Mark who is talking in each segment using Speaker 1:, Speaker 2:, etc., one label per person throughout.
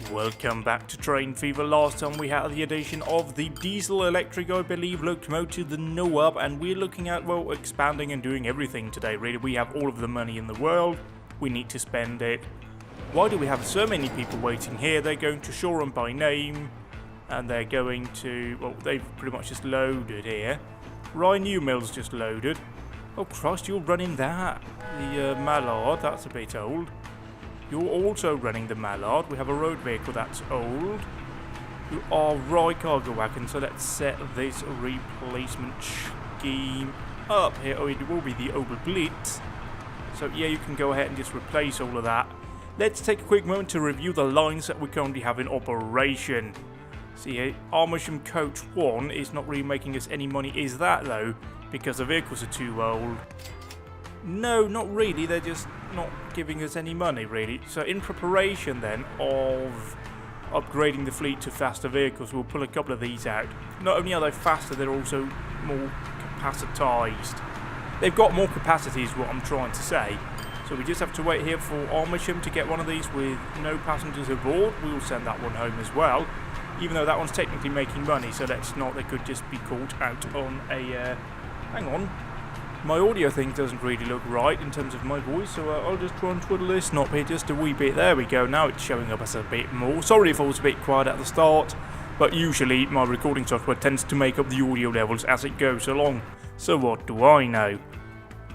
Speaker 1: Welcome back to TrainFever. Last time we had the addition of the diesel electric, I believe, locomotive, the NOAB, and we're looking at, well, expanding and doing everything today, really. We have all of the money in the world. We need to spend it. Why do we have so many people waiting here? They're going to Shoreham by name, and they're going to, well, they've pretty much just loaded here. Ryan Newmill's just loaded. Oh, Christ, you're running that. The Mallard, that's a bit old. You're also running the Mallard. We have a road vehicle that's old. You are right, cargo wagon. So let's set this replacement scheme up here. Oh, it will be the Oberblitz. So yeah, you can go ahead and just replace all of that. Let's take a quick moment to review the lines that we currently have in operation. See here, Amersham Coach 1 is not really making us any money. Is that though? Because the vehicles are too old. No, not really. They're just not giving us any money, really. So in preparation, then, of upgrading the fleet to faster vehicles, we'll pull a couple of these out. Not only are they faster, they're also more capacitized. They've got more capacity is what I'm trying to say. So we just have to wait here for Amersham to get one of these with no passengers aboard. We will send that one home as well. Even though that one's technically making money, so let's not, they could just be caught out on a... hang on. My audio thing doesn't really look right in terms of my voice, so I'll just try and twiddle this knob here just a wee bit. There we go, now it's showing up as a bit more. Sorry if I was a bit quiet at the start, but usually my recording software tends to make up the audio levels as it goes along. So what do I know?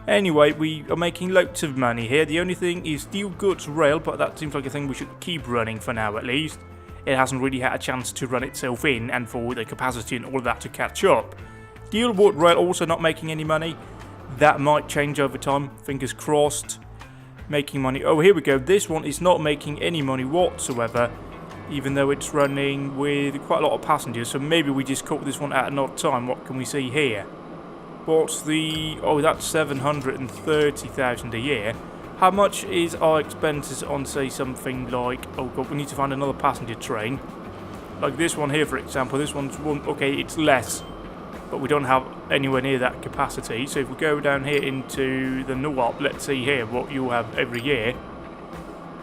Speaker 1: Anyway, we are making loads of money here. The only thing is Steel Goods Rail, but that seems like a thing we should keep running for now at least. It hasn't really had a chance to run itself in, and for the capacity and all of that to catch up. Steel Wood Rail also not making any money. That might change over time, fingers crossed. Making money. Oh, here we go. This one is not making any money whatsoever, even though it's running with quite a lot of passengers. So maybe we just caught this one at an odd time. What can we see here? What's the... oh, that's 730,000 a year. How much is our expenses on, say, something like... oh, God, we need to find another passenger train. Like this one here, for example. This one's one... okay, it's less. But we don't have anywhere near that capacity. So if we go down here into the NOAB, let's see here what you'll have every year.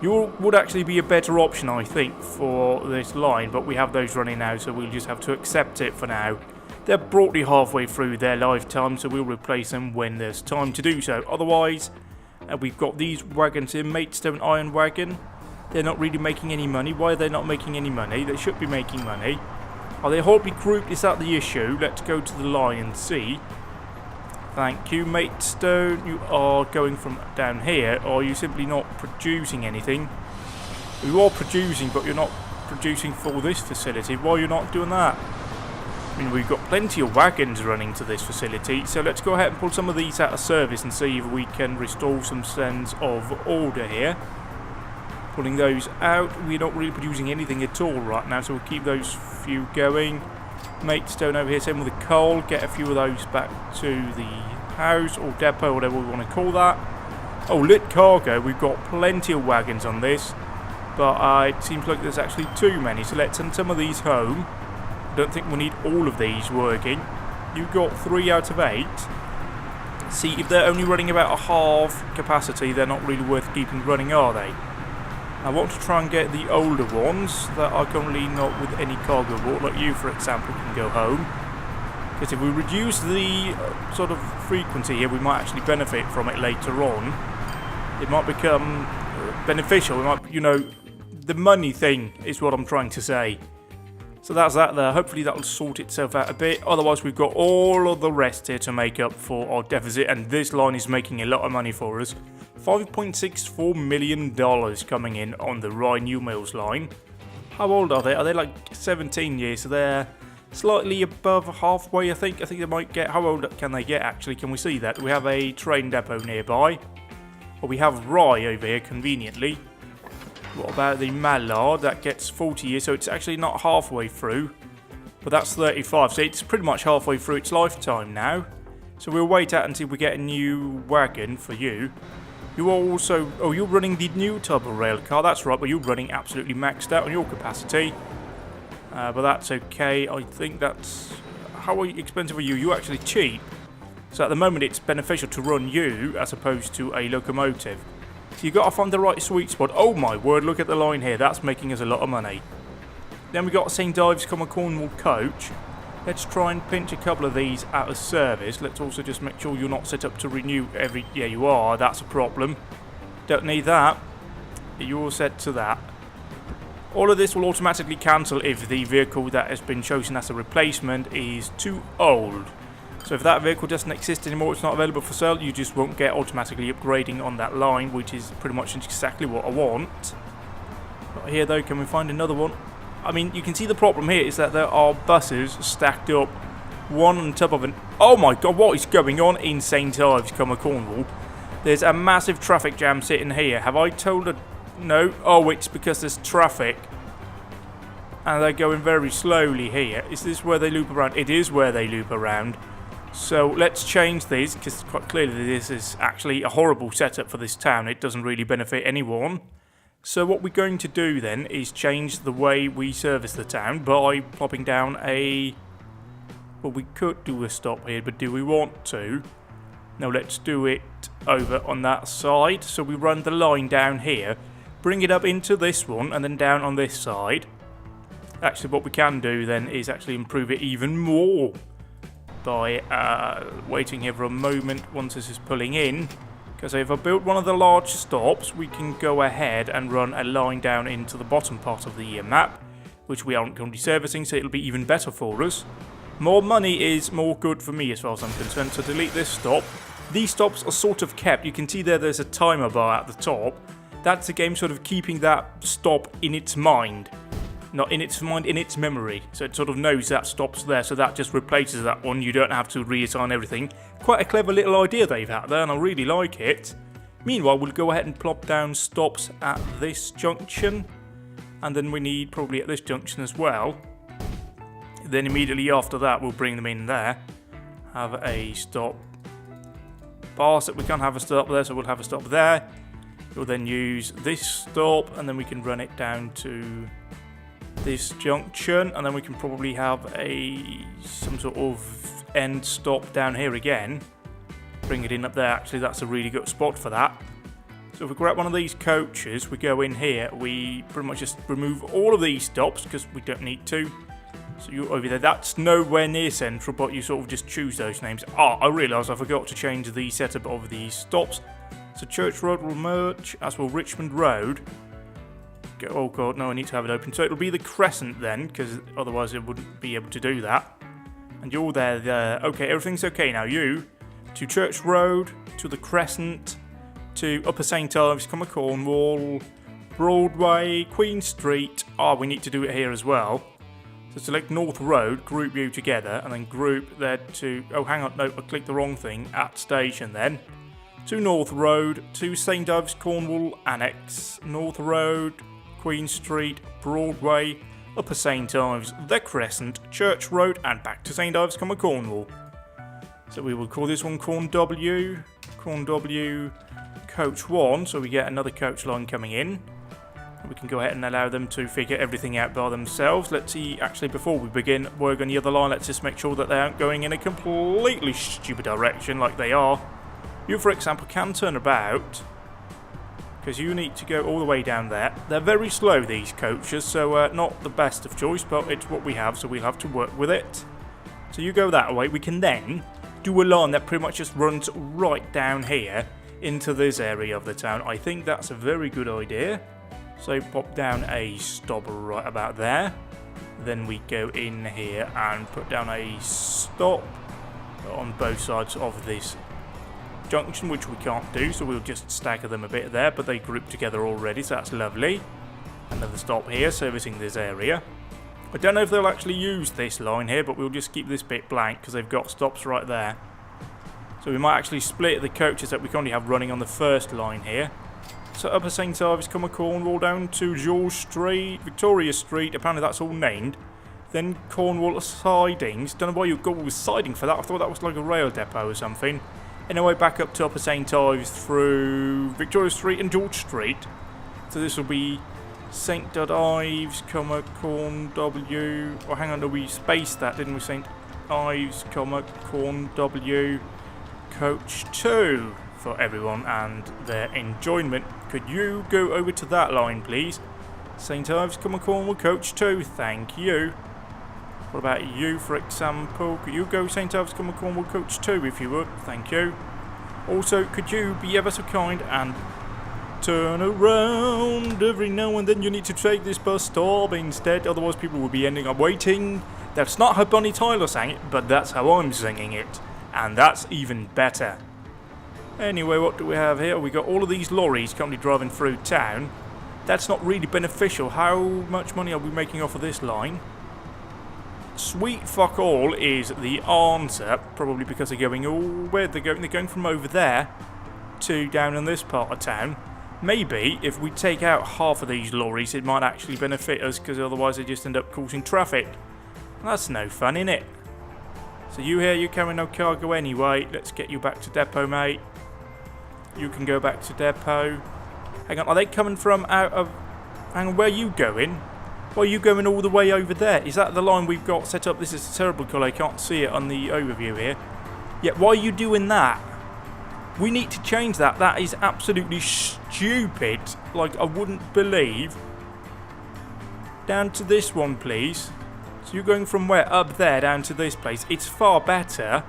Speaker 1: You would actually be a better option, I think, for this line. But we have those running now, so we'll just have to accept it for now. They're broadly halfway through their lifetime, so we'll replace them when there's time to do so. Otherwise, we've got these wagons here. Maidstone Iron Wagon. They're not really making any money. Why are they not making any money? They should be making money. Are they horribly grouped? Is that the issue? Let's go to the line and see. Thank you, Maidstone. You are going from down here. Or are you simply not producing anything? You are producing, but you're not producing for this facility. Why are you not doing that? I mean, we've got plenty of wagons running to this facility. So let's go ahead and pull some of these out of service and see if we can restore some sense of order here. Pulling those out. We're not really producing anything at all right now, so we'll keep those few going. Maidstone over here, same with the coal. Get a few of those back to the house or depot, whatever we want to call that. Oh, lit cargo. We've got plenty of wagons on this, but it seems like there's actually too many, so let's send some of these home. I don't think we need all of these working. You've got 3 out of 8. See, if they're only running about a half capacity, they're not really worth keeping running, are they? I want to try and get the older ones that are currently not with any cargo aboard, like you, for example, can go home. Because if we reduce the sort of frequency here, we might actually benefit from it later on. It might become beneficial. It might, you know, the money thing is what I'm trying to say. So that's that there. Hopefully that'll sort itself out a bit. Otherwise, we've got all of the rest here to make up for our deficit. And this line is making a lot of money for us. $5.64 million coming in on the Ryan Newmill's line. How old are they? Are they like 17 years? So they're slightly above halfway, I think. I think they might get... how old can they get, actually? Can we see that? We have a train depot nearby. Well, we have Rye over here, conveniently. What about the Mallard? That gets 40 years, so it's actually not halfway through. But that's 35, so it's pretty much halfway through its lifetime now. So we'll wait out until we get a new wagon for you. You are also... oh, you're running the new type of rail car. That's right, but you're running absolutely maxed out on your capacity. But that's okay. I think that's... how expensive are you? You're actually cheap. So at the moment it's beneficial to run you as opposed to a locomotive. So you've got to find the right sweet spot. Oh my word, look at the line here. That's making us a lot of money. Then we got St Ives, Cornwall coach. Let's try and pinch a couple of these out of service. Let's also just make sure you're not set up to renew every... Yeah, you are. That's a problem. Don't need that. You're all set to that. All of this will automatically cancel if the vehicle that has been chosen as a replacement is too old. So if that vehicle doesn't exist anymore, it's not available for sale, you just won't get automatically upgrading on that line, which is pretty much exactly what I want. Not here though, can we find another one? I mean, you can see the problem here is that there are buses stacked up, one on top of an... Oh my god, what is going on in St Ives, Cornwall? There's a massive traffic jam sitting here. Have I told her... No? Oh, it's because there's traffic. And they're going very slowly here. Is this where they loop around? It is where they loop around. So let's change these, because quite clearly this is actually a horrible setup for this town. It doesn't really benefit anyone. So what we're going to do then is change the way we service the town by plopping down a... Well, we could do a stop here, but do we want to? No, let's do it over on that side. So we run the line down here, bring it up into this one, and then down on this side. Actually, what we can do then is actually improve it even more by waiting here for a moment once this is pulling in. Because if I build one of the large stops, we can go ahead and run a line down into the bottom part of the map, which we aren't currently servicing, so it'll be even better for us. More money is more good for me as far as I'm concerned, so delete this stop. These stops are sort of kept. You can see there's a timer bar at the top. That's the game sort of keeping that stop in its mind. Not in its mind, in its memory. So it sort of knows that stop's there, so that just replaces that one. You don't have to reassign everything. Quite a clever little idea they've had there, and I really like it. Meanwhile, we'll go ahead and plop down stops at this junction. And then we need probably at this junction as well. Then immediately after that, we'll bring them in there. Have a stop. Pass it, we can't have a stop there, so we'll have a stop there. We'll then use this stop, and then we can run it down to this junction, and then we can probably have some sort of end stop down here again. Bring it in up there. Actually, that's a really good spot for that. So if we grab one of these coaches, we go in here, we pretty much just remove all of these stops because we don't need to. So you're over there. That's nowhere near central, but you sort of just choose those names. Ah, I realised I forgot to change the setup of these stops. So Church Road will merge, as will Richmond Road. Oh god, no, I need to have it open. So it'll be the Crescent then, because otherwise it wouldn't be able to do that. And you're there. Okay, everything's okay now. You, to Church Road, to the Crescent, to Upper St Ives, Cornwall, Broadway, Queen Street. Ah, we need to do it here as well. So select North Road, group you together, and then group there to... Oh, hang on, no, I clicked the wrong thing. At station then. To North Road, to St Ives, Cornwall, Annex, North Road, Queen Street, Broadway, Upper St Ives, the Crescent, Church Road, and back to St Ives, Cornwall. So we will call this one Corn W, Coach 1, so we get another coach line coming in. We can go ahead and allow them to figure everything out by themselves. Let's see, actually, before we begin work on the other line, let's just make sure that they aren't going in a completely stupid direction like they are. You, for example, can turn about, because you need to go all the way down there. They're very slow, these coaches, so not the best of choice, but it's what we have, so we'll have to work with it. So you go that way. We can then do a line that pretty much just runs right down here into this area of the town. I think that's a very good idea. So pop down a stop right about there. Then we go in here and put down a stop on both sides of this junction, which we can't do, so we'll just stagger them a bit there, but they group together already, so that's lovely. Another stop here, servicing this area. I don't know if they'll actually use this line here, but we'll just keep this bit blank because they've got stops right there. So we might actually split the coaches that we currently have running on the first line here. So Upper St Ives, Cornwall down to George Street, Victoria Street, apparently that's all named. Then Cornwall sidings. Don't know why you go with siding for that. I thought that was like a rail depot or something. Anyway, back up to Upper St Ives through Victoria Street and George Street. So this will be St Ives, Corn W. Oh, hang on, no, we spaced that, didn't we? St Ives, Corn W, Coach 2 for everyone and their enjoyment. Could you go over to that line, please? St. Ives, come and Cornwall, coach 2. Thank you. What about you, for example? Could you go St. Ives, come and Cornwall, coach 2, if you would? Thank you. Also, could you be ever so kind and turn around every now and then? You need to take this bus stop instead, otherwise people will be ending up waiting. That's not how Bonnie Tyler sang it, but that's how I'm singing it. And that's even better. Anyway, what do we have here? We got all of these lorries currently driving through town. That's not really beneficial. How much money are we making off of this line? Sweet fuck all is the answer. Probably because they're going where they're going. They're going from over there to down in this part of town. Maybe if we take out half of these lorries, it might actually benefit us, because otherwise they just end up causing traffic. That's no fun, innit? So you here, you carrying no cargo anyway. Let's get you back to depot, mate. You can go back to depot. Hang on, are they coming from out of... Hang on, where are you going? Why are you going all the way over there? Is that the line we've got set up? This is a terrible colour. I can't see it on the overview here. Yeah, why are you doing that? We need to change that. That is absolutely stupid. Like, I wouldn't believe. Down to this one, please. So you're going from where? Up there down to this place. It's far better.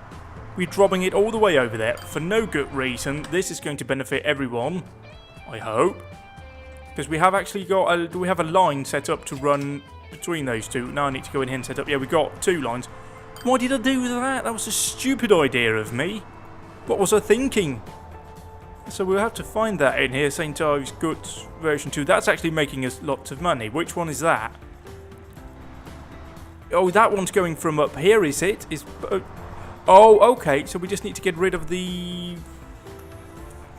Speaker 1: We're dropping it all the way over there for no good reason. This is going to benefit everyone, I hope. Because we have actually got we have a line set up to run between those two. Now I need to go in here and set up. Yeah, we got 2 lines. Why did I do that? That was a stupid idea of me. What was I thinking? So we'll have to find that in here. St. Ives Goods version 2. That's actually making us lots of money. Which one is that? Oh, that one's going from up here, is it? Oh, okay. So we just need to get rid of the...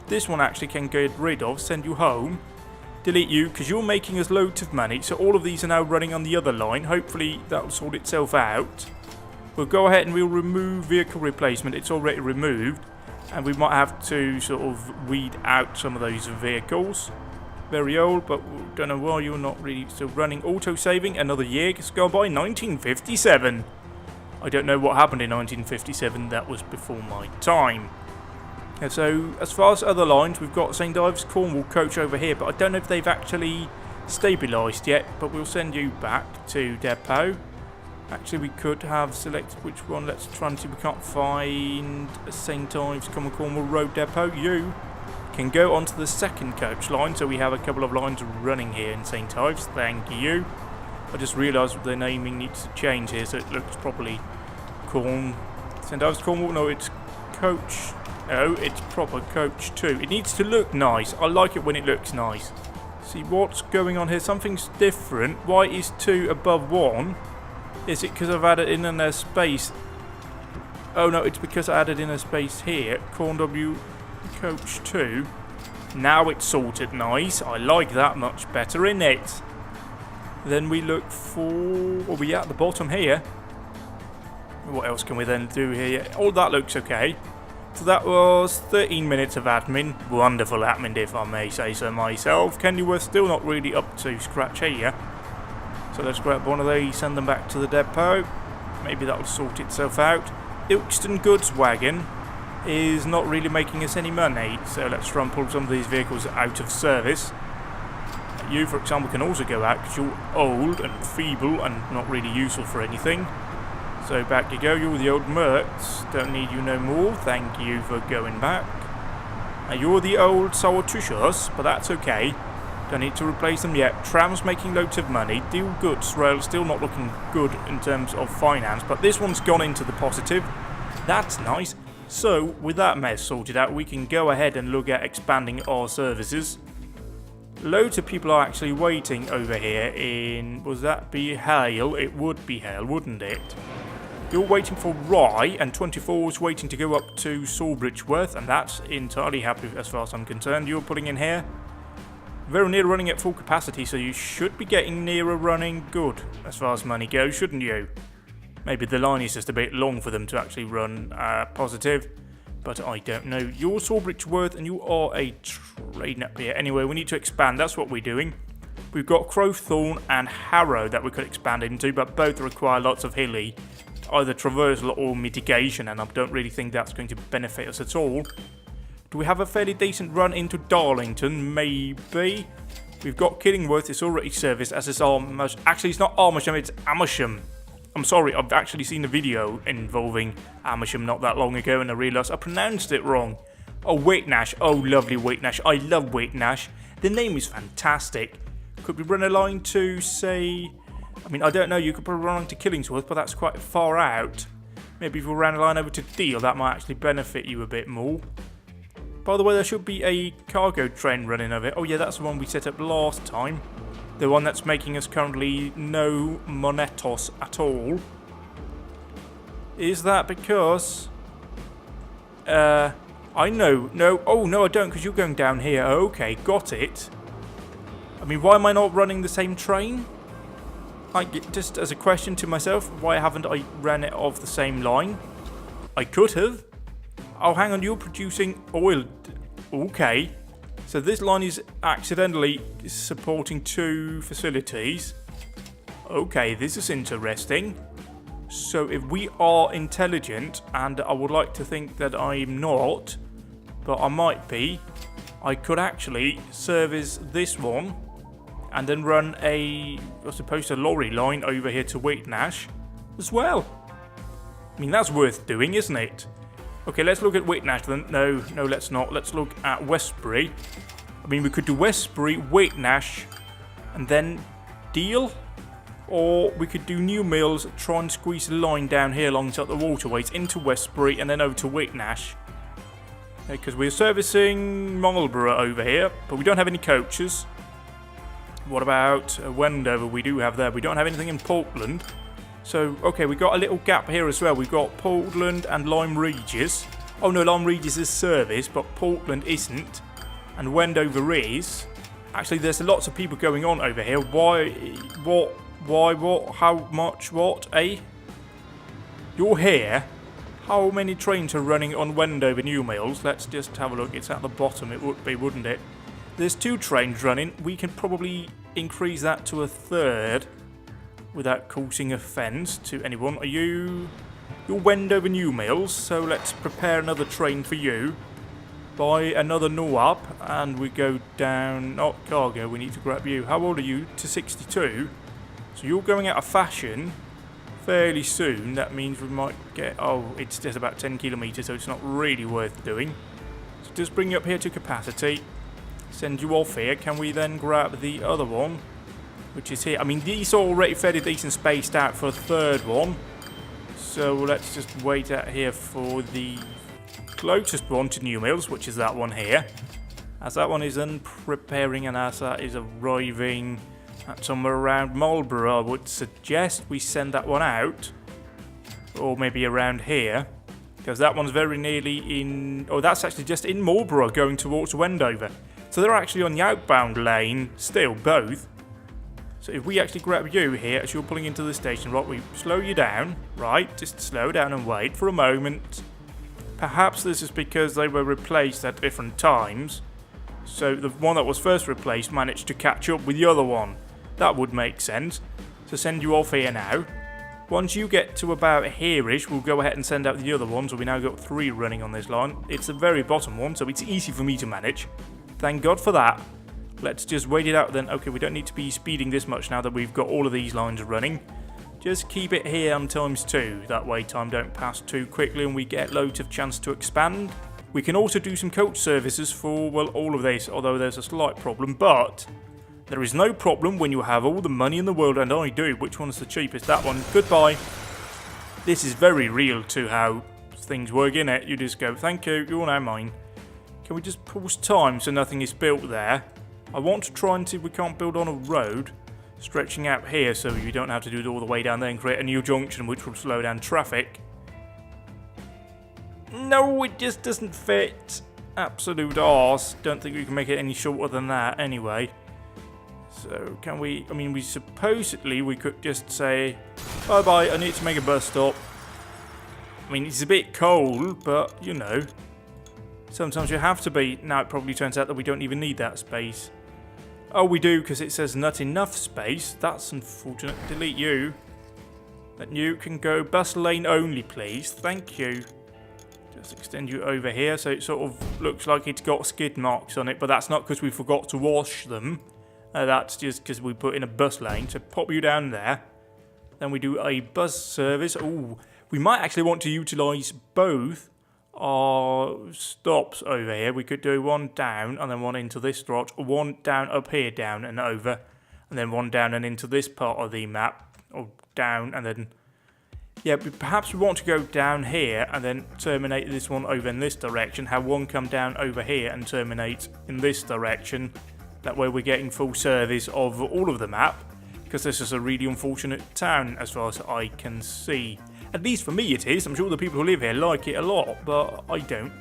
Speaker 1: This one actually can get rid of. Send you home. Delete you, because you're making us loads of money. So all of these are now running on the other line. Hopefully that'll sort itself out. We'll go ahead and we'll remove vehicle replacement. It's already removed. And we might have to sort of weed out some of those vehicles. Very old, but we don't know why you're not really still running. Auto-saving, another year has gone by. 1957. I don't know what happened in 1957. That was before my time. And so, as far as other lines, we've got St. Ives Cornwall coach over here, but I don't know if they've actually stabilised yet, but we'll send you back to depot. Actually, we could have selected which one. Let's try and see. We can't find St. Ives Cornwall Road depot. You can go onto the second coach line, so we have a couple of lines running here in St. Ives. Thank you. I just realised the naming needs to change here, so it looks properly St. Ives Cornwall. No, it's coach... Oh, it's proper coach 2. It needs to look nice. I like it when it looks nice. See what's going on here. Something's different. Why is 2 above 1? Is it because I've added in a space? Oh no, it's because I added in a space here. Corn W coach 2. Now it's sorted nice. I like that much better, innit? Then we look for... Are we at the bottom here? What else can we then do here? All that looks okay. So that was 13 minutes of admin. Wonderful admin, if I may say so myself. Kenilworth still not really up to scratch here. So let's grab one of these, send them back to the depot. Maybe that'll sort itself out. Ilkeston goods wagon is not really making us any money. So let's try and pull some of these vehicles out of service. You, for example, can also go out because you're old and feeble and not really useful for anything. So back you go, you're the old mercs. Don't need you no more. Thank you for going back. You're the old surreptitious, but that's okay. Don't need to replace them yet. Tram's making loads of money. Deal goods rail still not looking good in terms of finance, but this one's gone into the positive. That's nice. So with that mess sorted out, we can go ahead and look at expanding our services. Loads of people are actually waiting over here in... Was that be Hale? It would be Hale, wouldn't it? You're waiting for Rye, and 24 is waiting to go up to Sawbridgeworth, and that's entirely happy as far as I'm concerned. You're putting in here. Very near running at full capacity, so you should be getting nearer running good as far as money goes, shouldn't you? Maybe the line is just a bit long for them to actually run positive, but I don't know. You're Sawbridgeworth, and you are a train up here. Anyway, we need to expand. That's what we're doing. We've got Crowthorne and Harrow that we could expand into, but both require lots of hilly, either traversal or mitigation, and I don't really think that's going to benefit us at all. Do we have a fairly decent run into Darlington? Maybe. We've got Killingworth. It's already serviced as is Amersham. Actually, it's not Amersham, it's Amersham. I'm sorry, I've actually seen a video involving Amersham not that long ago and I realised I pronounced it wrong. Oh, Wakenash. Oh, lovely Wakenash. I love Wakenash. The name is fantastic. Could we run a line to, say... I mean, I don't know. You could probably run a line to Killingsworth, but that's quite far out. Maybe if we ran a line over to Deal, that might actually benefit you a bit more. By the way, there should be a cargo train running over it. Oh, yeah, that's the one we set up last time. The one that's making us currently no monetos at all. Is that because... I know. No. Oh, no, I don't, because you're going down here. Okay, got it. I mean, why am I not running the same train? Like, just as a question to myself, why haven't I ran it off the same line? I could have. Oh, hang on, you're producing oil. Okay. So this line is accidentally supporting two facilities. Okay, this is interesting. So if we are intelligent, and I would like to think that I'm not, but I might be, I could actually service this one and then run a, I suppose, a lorry line over here to Wakenash as well. I mean, that's worth doing, isn't it? Okay, let's look at Wakenash then. No, let's not. Let's look at Westbury. I mean, we could do Westbury, Wakenash, and then Deal. Or we could do New Mills, try and squeeze a line down here alongside the waterways into Westbury and then over to Wakenash. Because we're servicing Marlborough over here, but we don't have any coaches. What about Wendover? We do have there. We don't have anything in Portland. So, okay, we got a little gap here as well. We've got Portland and Lyme Regis. Oh no, Lyme Regis is service, but Portland isn't. And Wendover is. Actually, there's lots of people going on over here. Why, what, how much, what, eh? You're here. How many trains are running on Wendover New Mills? Let's just have a look. It's at the bottom, it would be, wouldn't it? There's 2 trains running. We can probably increase that to a 3rd without causing offence to anyone. Are you... You're Wendover New Mills, so let's prepare another train for you. Buy another Noab, and we go down... Not cargo, we need to grab you. How old are you? To 62. So you're going out of fashion fairly soon. That means we might get... Oh, it's just about 10 kilometres, so it's not really worth doing. So just bring you up here to capacity. Send you off here. Can we then grab the other one, which is here? I mean, these are already fairly decent spaced out for a 3rd one. So let's just wait out here for the closest one to New Mills, which is that one here. As that one is then preparing and as that is arriving at somewhere around Marlborough, I would suggest we send that one out. Or maybe around here. Because that one's very nearly in... Oh, that's actually just in Marlborough going towards Wendover. So they're actually on the outbound lane still, both. So if we actually grab you here as you're pulling into the station, right, we slow you down, right, just slow down and wait for a moment. Perhaps this is because they were replaced at different times. So the one that was first replaced managed to catch up with the other one. That would make sense. So send you off here now. Once you get to about here-ish, we'll go ahead and send out the other one. So we now got 3 running on this line. It's the very bottom one, so it's easy for me to manage. Thank God for that. Let's just wait it out then. Okay, we don't need to be speeding this much now that we've got all of these lines running. Just keep it here on ×2. That way time don't pass too quickly and we get loads of chance to expand. We can also do some coach services for, well, all of this, although there's a slight problem. But there is no problem when you have all the money in the world, and I do. Which one's the cheapest? That one. Goodbye. This is very real to how things work, innit? You just go, thank you, you're now mine. Can we just pause time so nothing is built there? I want to try and see if we can't build on a road stretching out here so you don't have to do it all the way down there and create a new junction which will slow down traffic. No, it just doesn't fit. Absolute arse. Don't think we can make it any shorter than that anyway. So can we, I mean, we supposedly we could just say, bye bye, I need to make a bus stop. I mean, it's a bit cold, but you know, sometimes you have to be. Now it probably turns out that we don't even need that space. Oh, we do, because it says not enough space. That's unfortunate. Delete you. That you can go bus lane only, please. Thank you. Just extend you over here, so it sort of looks like it's got skid marks on it, but that's not because we forgot to wash them. That's just because we put in a bus lane. So pop you down there. Then we do a bus service. Oh, we might actually want to utilise both our stops over here. We could do one down and then one into this slot, or one down up here, down and over, and then one down and into this part of the map, or down and then... Yeah, but perhaps we want to go down here and then terminate this one over in this direction. Have one come down over here and terminate in this direction. That way we're getting full service of all of the map. Because this is a really unfortunate town as far as I can see. At least for me it is. I'm sure the people who live here like it a lot, but I don't.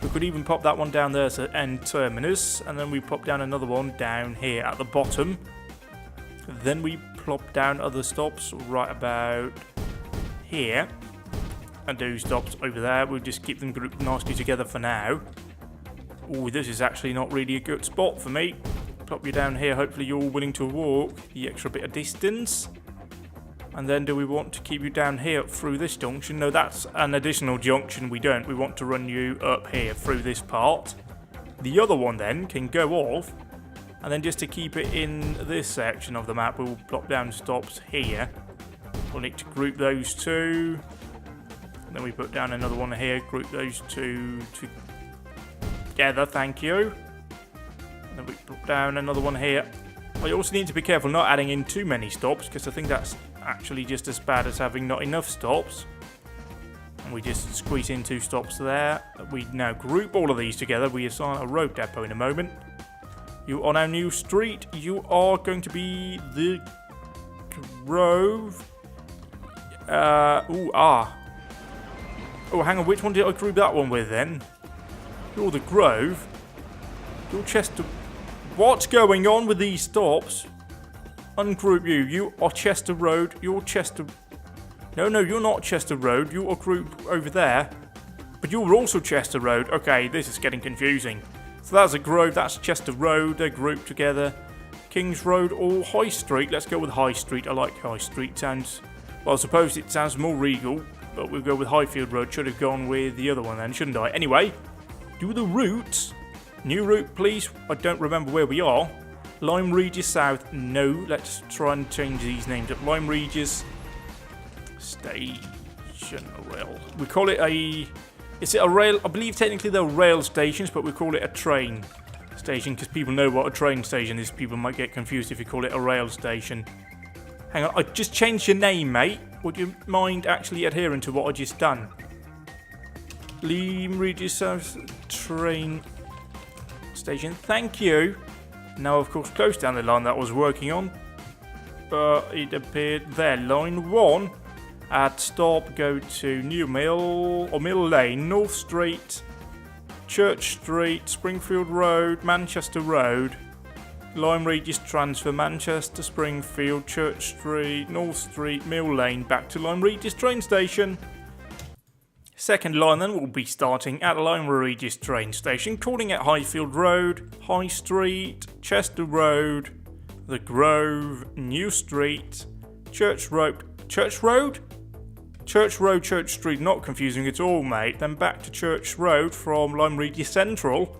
Speaker 1: We could even pop that one down there as an end terminus. And then we pop down another one down here at the bottom. Then we plop down other stops right about... here, and do stops over there. We'll just keep them grouped nicely together for now. Oh, this is actually not really a good spot for me. Plop you down here, hopefully you're all willing to walk the extra bit of distance. And then do we want to keep you down here through this junction? No, that's an additional junction. We don't. We want to run you up here through this part. The other one then can go off, and then just to keep it in this section of the map, we'll plop down stops here. We'll need to group those two. And then we put down another one here, group those two together, thank you. And then we put down another one here. I also need to be careful not adding in too many stops, because I think that's actually just as bad as having not enough stops. And we just squeeze in 2 stops there. We now group all of these together. We assign a road depot in a moment. You on our new street, you are going to be the Grove. Oh, hang on, which one did I group that one with then? You're the Grove. You're Chester... What's going on with these stops? Ungroup you. You are Chester Road. You're Chester... No, you're not Chester Road. You are grouped over there. But you're also Chester Road. Okay, this is getting confusing. So that's a Grove. That's Chester Road. They're grouped together. King's Road or High Street. Let's go with High Street. I like High Street. Sounds... Well, I suppose it sounds more regal, but we'll go with Highfield Road. Should have gone with the other one then, shouldn't I? Anyway, do the routes. New route, please. I don't remember where we are. Lyme Regis South. No, let's try and change these names up. Lyme Regis Station Rail. We call it a... Is it a rail? I believe technically they're rail stations, but we call it a train station because people know what a train station is. People might get confused if you call it a rail station. Hang on, I just changed your name, mate. Would you mind actually adhering to what I just done? Lyme Regis South Train Station. Thank you. Now, of course, close down the line that I was working on. But it appeared there. Line 1 at stop, go to New Mill or Mill Lane, North Street, Church Street, Springfield Road, Manchester Road. Lyme Regis transfer Manchester, Springfield, Church Street, North Street, Mill Lane, back to Lyme Regis train station. Second line then will be starting at Lyme Regis train station, calling at Highfield Road, High Street, Chester Road, The Grove, New Street, Church Road, Church Street, not confusing at all, mate. Then back to Church Road from Lyme Regis Central,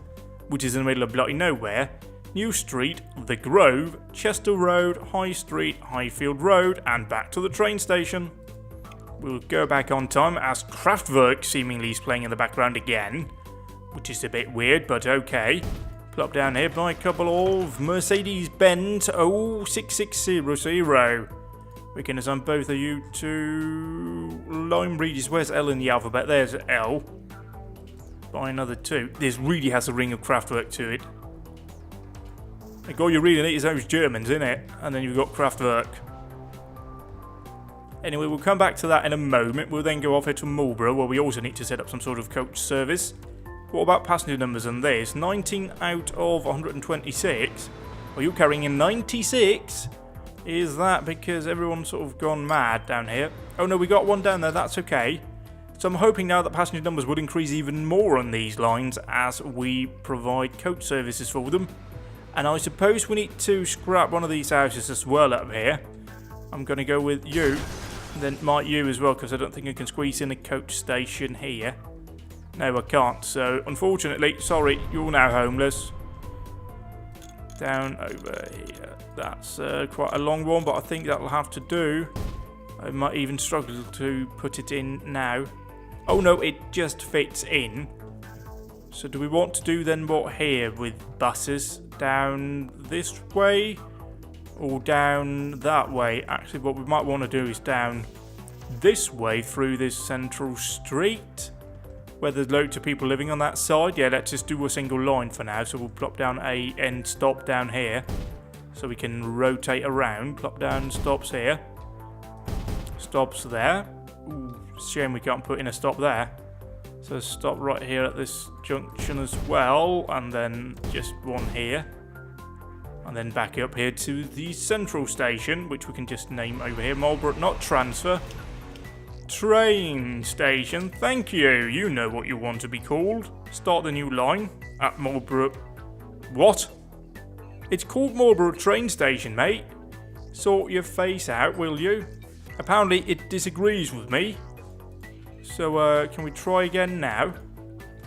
Speaker 1: which is in the middle of bloody nowhere. New Street, The Grove, Chester Road, High Street, Highfield Road, and back to the train station. We'll go back on time as Kraftwerk seemingly is playing in the background again, which is a bit weird, but okay. Plop down here by a couple of Mercedes-Benz 06600. We can assign both of you to Lyme Regis. Where's L in the alphabet? There's L. By another 2. This really has a ring of Kraftwerk to it. Like all you're reading it is those Germans, isn't it? And then you've got Kraftwerk. Anyway, we'll come back to that in a moment. We'll then go off here to Marlborough, where we also need to set up some sort of coach service. What about passenger numbers on this? 19 out of 126. Are you carrying in 96? Is that because everyone's sort of gone mad down here? Oh no, we got one down there, that's okay. So I'm hoping now that passenger numbers would increase even more on these lines as we provide coach services for them. And I suppose we need to scrap one of these houses as well up here. I'm going to go with you. And then might you as well, because I don't think I can squeeze in a coach station here. No, I can't. So, unfortunately, sorry, you're now homeless. Down over here. That's quite a long one, but I think that'll have to do. I might even struggle to put it in now. Oh no, it just fits in. So do we want to do then what here with buses? Down this way? Or down that way? Actually, what we might want to do is down this way through this central street. Where there's loads of people living on that side. Yeah, let's just do a single line for now. So we'll plop down a end stop down here. So we can rotate around. Plop down stops here. Stops there. Ooh, shame we can't put in a stop there. So stop right here at this junction as well. And then just one here. And then back up here to the central station, which we can just name over here. Marlborough, not transfer. Train station, thank you. You know what you want to be called. Start the new line at Marlborough. What? It's called Marlborough train station, mate. Sort your face out, will you? Apparently it disagrees with me. So can we try again now?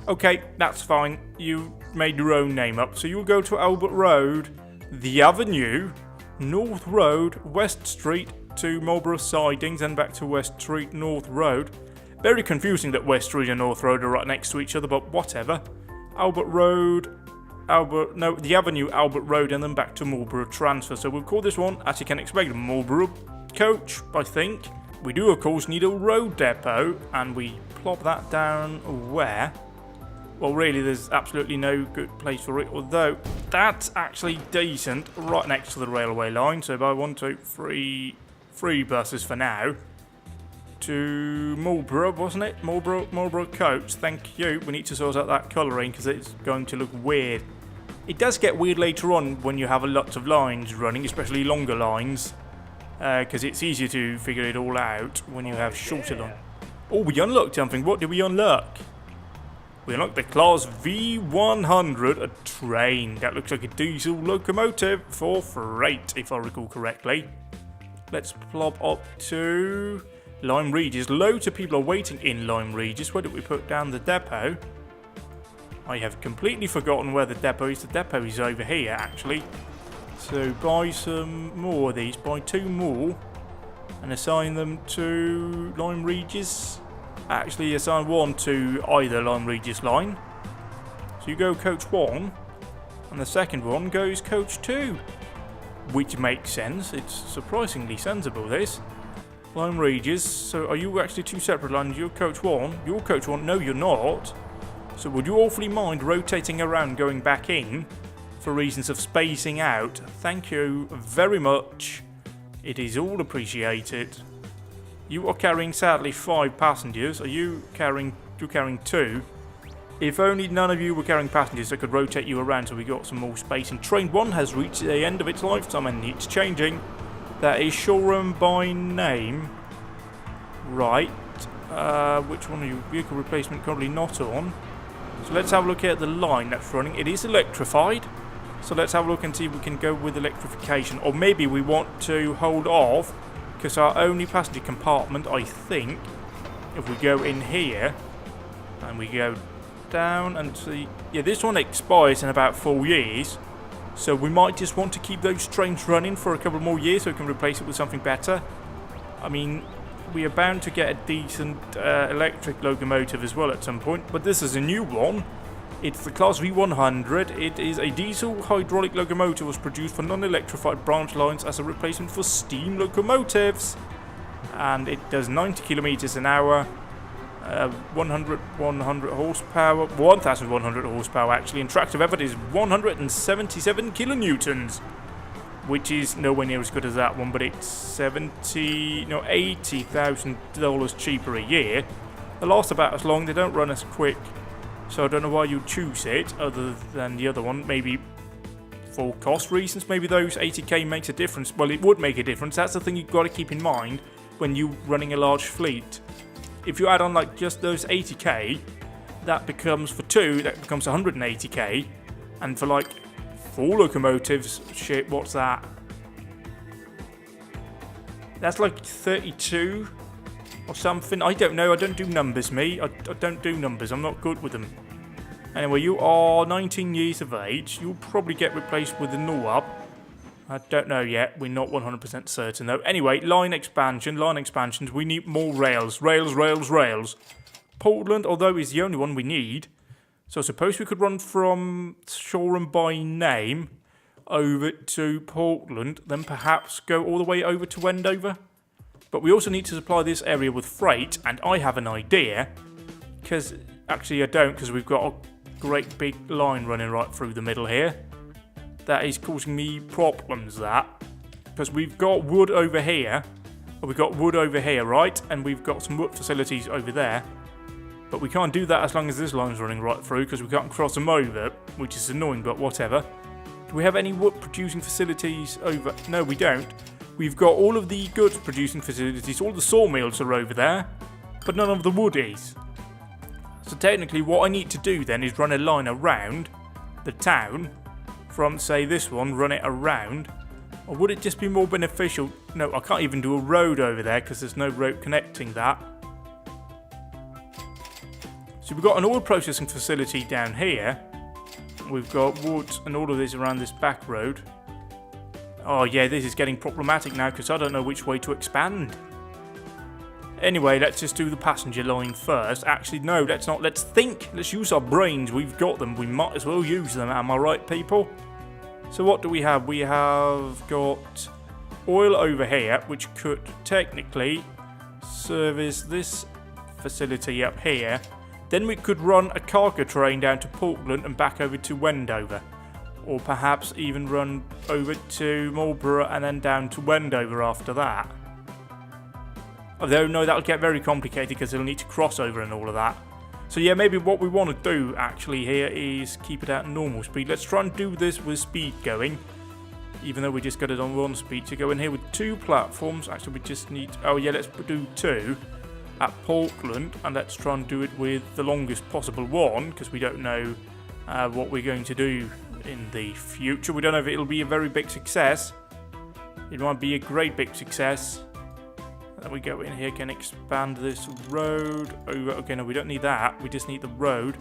Speaker 1: Okay, that's fine. You made your own name up. So you'll go to Albert Road, the Avenue, North Road, West Street, to Marlborough Sidings and back to West Street, North Road. Very confusing that West Street and North Road are right next to each other, but whatever. Albert Road, the Avenue, Albert Road, and then back to Marlborough Transfer. So we'll call this one, as you can expect, Marlborough Coach, I think. We do, of course, need a road depot, and we plop that down where? Well, really, there's absolutely no good place for it, although that's actually decent, right next to the railway line. So by 1, 2, 3... 3 buses for now to Marlborough, wasn't it? Marlborough Coach, thank you. We need to sort out that colouring because it's going to look weird. It does get weird later on when you have a lot of lines running, especially longer lines, because it's easier to figure it all out when you have shorter lines. Oh, we unlocked something. What did we unlock? We unlocked the Class V100, a train. That looks like a diesel locomotive for freight, if I recall correctly. Let's plop up to Lyme Regis. Loads of people are waiting in Lyme Regis. Where did we put down the depot? I have completely forgotten where the depot is. The depot is over here, actually. So buy some more of these. Buy 2 more. And assign them to Lyme Regis. Actually, assign 1 to either Lyme Regis line. So you go Coach 1. And the second one goes Coach 2. Which makes sense. It's surprisingly sensible, this. Lyme Regis. So are you actually 2 separate lines? You're Coach 1. You're Coach 1. No, you're not. So would you awfully mind rotating around, going back in for reasons of spacing out? Thank you very much. It is all appreciated. You are carrying, sadly, 5 passengers. Are you carrying... You're carrying 2. If only none of you were carrying passengers, I could rotate you around so we got some more space. And Train 1 has reached the end of its lifetime and it's changing. That is Shoreham by name. Right. Which one are you? Vehicle replacement currently not on. So let's have a look at the line that's running. It is electrified. So let's have a look and see if we can go with electrification. Or maybe we want to hold off, because our only passenger compartment, I think, if we go in here and we go down and see, yeah, this one expires in about 4 years, so we might just want to keep those trains running for a couple more years so we can replace it with something better. I mean, we are bound to get a decent electric locomotive as well at some point, but this is a new one. It's the Class V100. It is a diesel hydraulic locomotive, was produced for non-electrified branch lines as a replacement for steam locomotives, and it does 90 kilometers an hour. 100 horsepower, 1,100 horsepower actually, and tractive effort is 177 kilonewtons, which is nowhere near as good as that one, but it's $80,000 cheaper a year. They last about as long, they don't run as quick, so I don't know why you'd choose it other than the other one. Maybe for cost reasons, maybe those 80k makes a difference. Well, it would make a difference. That's the thing you've got to keep in mind when you're running a large fleet. If you add on like just those 80k, that becomes, for 2, that becomes 180k. And for like 4 locomotives, shit, what's that? That's like 32 or something. I don't know. I don't do numbers, me. I don't do numbers. I'm not good with them. Anyway, you are 19 years of age. You'll probably get replaced with a NOAB. I don't know yet. We're not 100% certain, though. Anyway, line expansions. We need more rails. Rails. Portland, although, is the only one we need. So I suppose we could run from Shoreham by name over to Portland, then perhaps go all the way over to Wendover. But we also need to supply this area with freight, and I have an idea. Because, actually I don't, because we've got a great big line running right through the middle here. That is causing me problems, that. Because we've got wood over here. We've got wood over here, right? And we've got some wood facilities over there. But we can't do that as long as this line's running right through, because we can't cross them over, which is annoying, but whatever. Do we have any wood producing facilities over? No, we don't. We've got all of the goods producing facilities, all the sawmills are over there, but none of the wood is. So technically what I need to do then is run a line around the town from, say, this one, run it around. Or would it just be more beneficial? No, I can't even do a road over there because there's no road connecting that. So we've got an oil processing facility down here. We've got wood and all of this around this back road. Oh yeah, this is getting problematic now because I don't know which way to expand. Anyway, let's just do the passenger line first. Actually, no, let's not. Let's think. Let's use our brains. We've got them. We might as well use them. Am I right, people? So what do we have? We have got oil over here, which could technically service this facility up here. Then we could run a cargo train down to Portland and back over to Wendover. Or perhaps even run over to Marlborough and then down to Wendover after that. Although, no, that'll get very complicated because it'll need to cross over and all of that. So yeah, maybe what we want to do actually here is keep it at normal speed. Let's try and do this with speed going. Even though we just got it on 1 speed. To go in here with 2 platforms. Actually, we just need... Oh yeah, let's do 2. At Portland, and let's try and do it with the longest possible one, because we don't know what we're going to do in the future. We don't know if it'll be a very big success. It might be a great big success. And then we go in here, can expand this road over. Okay, no, we don't need that. We just need the road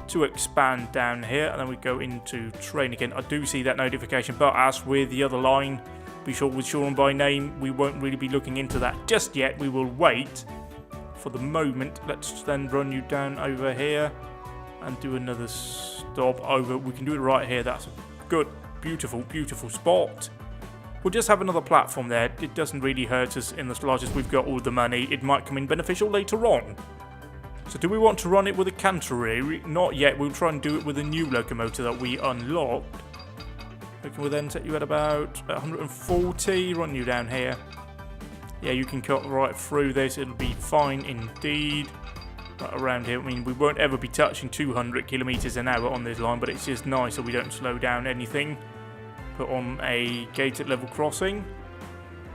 Speaker 1: to expand down here, and then we go into train again. I do see that notification, but as with the other line, be sure with Shoreham by name, we won't really be looking into that just yet. We will wait. For the moment, let's then run you down over here and do another stop over. We can do it right here. That's a good, beautiful spot. We'll just have another platform there. It doesn't really hurt us in the slightest. We've got all the money. It might come in beneficial later on. So do we want to run it with a canter? Not yet. We'll try and do it with a new locomotive that we unlocked. We will then set you at about 140. Run you down here. Yeah, you can cut right through this. It'll be fine indeed. Right around here. I mean, we won't ever be touching 200 kilometers an hour on this line, but it's just nice so we don't slow down anything. Put on a gated level crossing.